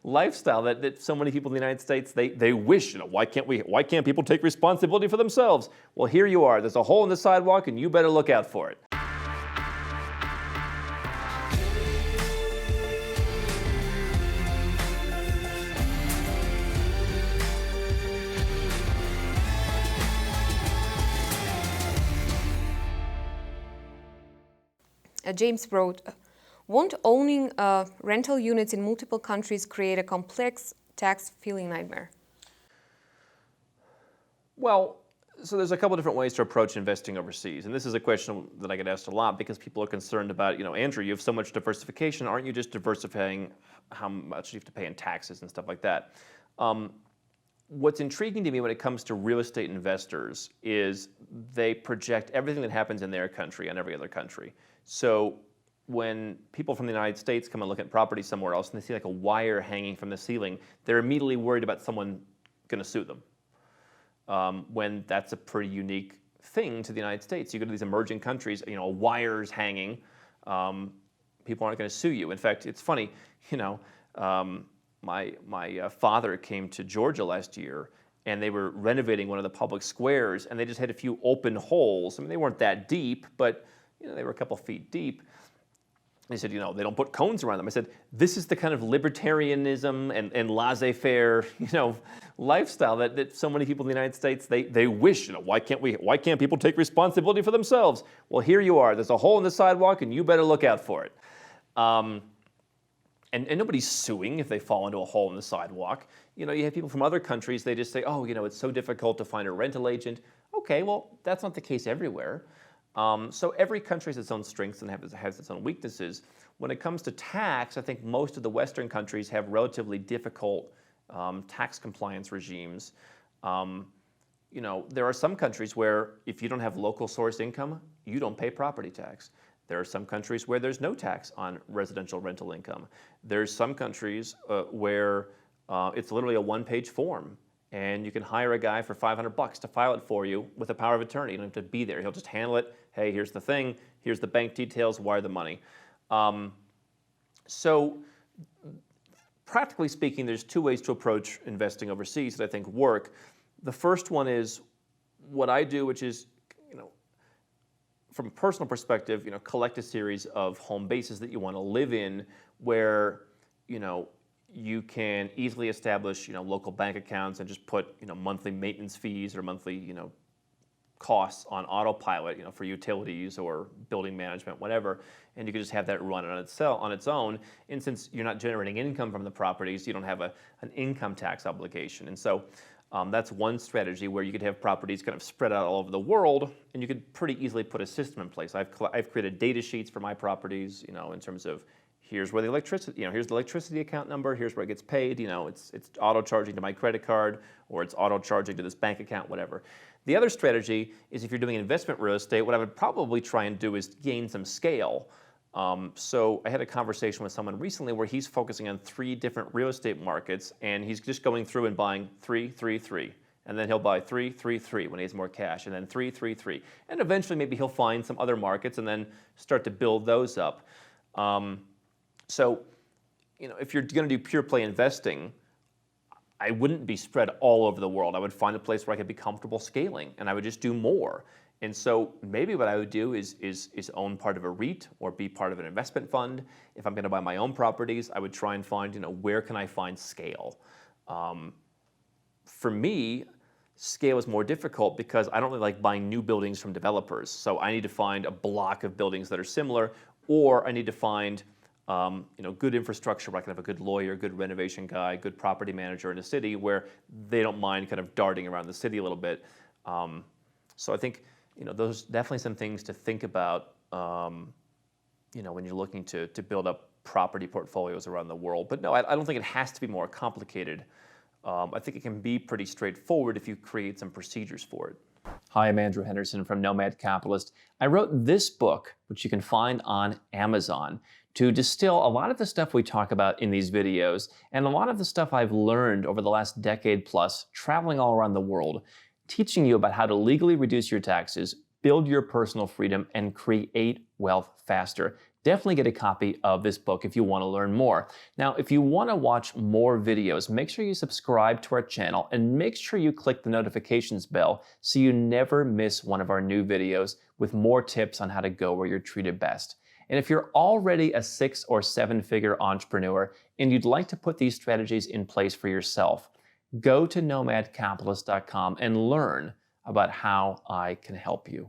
lifestyle that so many people in the United States, they wish, why can't people take responsibility for themselves? Well, here you are. There's a hole in the sidewalk and you better look out for it. James wrote, won't owning rental units in multiple countries create a complex tax filing nightmare? Well, so there's a couple different ways to approach investing overseas. And this is a question that I get asked a lot because people are concerned about, Andrew, you have so much diversification. Aren't you just diversifying how much you have to pay in taxes and stuff like that? What's intriguing to me when it comes to real estate investors is they project everything that happens in their country on every other country. So when people from the United States come and look at property somewhere else and they see like a wire hanging from the ceiling, they're immediately worried about someone going to sue them. When that's a pretty unique thing to the United States. You go to these emerging countries, wires hanging, people aren't going to sue you. In fact, it's funny, my father came to Georgia last year and they were renovating one of the public squares and they just had a few open holes. I mean, they weren't that deep, but they were a couple feet deep. They said, they don't put cones around them. I said, this is the kind of libertarianism and laissez-faire, lifestyle that so many people in the United States, they wish, why can't people take responsibility for themselves? Well, here you are. There's a hole in the sidewalk and you better look out for it. And nobody's suing if they fall into a hole in the sidewalk. You have people from other countries, they just say, oh, it's so difficult to find a rental agent. Okay, well, that's not the case everywhere. So every country has its own strengths and has its own weaknesses. When it comes to tax, I think most of the Western countries have relatively difficult tax compliance regimes. There are some countries where if you don't have local source income, you don't pay property tax. There are some countries where there's no tax on residential rental income. There's some countries where it's literally a one-page form. And you can hire a guy for $500 to file it for you with a power of attorney. You don't have to be there. He'll just handle it. Hey, here's the thing. Here's the bank details. Wire the money. So practically speaking, there's two ways to approach investing overseas that I think work. The first one is what I do, which is, from a personal perspective, collect a series of home bases that you want to live in where, you can easily establish, local bank accounts and just put, monthly maintenance fees or monthly, costs on autopilot, for utilities or building management, whatever, and you can just have that run on its own. And since you're not generating income from the properties, you don't have an income tax obligation. And so that's one strategy where you could have properties kind of spread out all over the world, and you could pretty easily put a system in place. I've created data sheets for my properties, in terms of here's where the electricity, here's the electricity account number, here's where it gets paid, it's auto charging to my credit card, or it's auto charging to this bank account, whatever. The other strategy is if you're doing investment real estate, what I would probably try and do is gain some scale. So I had a conversation with someone recently where he's focusing on 3 different real estate markets, and he's just going through and buying 3, 3, 3. And then he'll buy 3, 3, 3 when he has more cash, and then 3, 3, 3. And eventually maybe he'll find some other markets and then start to build those up. So, if you're going to do pure play investing, I wouldn't be spread all over the world. I would find a place where I could be comfortable scaling, and I would just do more. And so maybe what I would do is own part of a REIT or be part of an investment fund. If I'm going to buy my own properties, I would try and find, where can I find scale? For me, scale is more difficult because I don't really like buying new buildings from developers. So I need to find a block of buildings that are similar, or I need to find good infrastructure where I can have a good lawyer, good renovation guy, good property manager in a city where they don't mind kind of darting around the city a little bit. So I think, those are definitely some things to think about, when you're looking to build up property portfolios around the world. But no, I don't think it has to be more complicated. I think it can be pretty straightforward if you create some procedures for it. Hi, I'm Andrew Henderson from Nomad Capitalist. I wrote this book, which you can find on Amazon, to distill a lot of the stuff we talk about in these videos and a lot of the stuff I've learned over the last decade plus traveling all around the world, teaching you about how to legally reduce your taxes, build your personal freedom, and create wealth faster. definitely get a copy of this book if you want to learn more. Now, if you want to watch more videos, make sure you subscribe to our channel and make sure you click the notifications bell so you never miss one of our new videos with more tips on how to go where you're treated best. And if you're already a 6 or 7-figure entrepreneur and you'd like to put these strategies in place for yourself, go to nomadcapitalist.com and learn about how I can help you.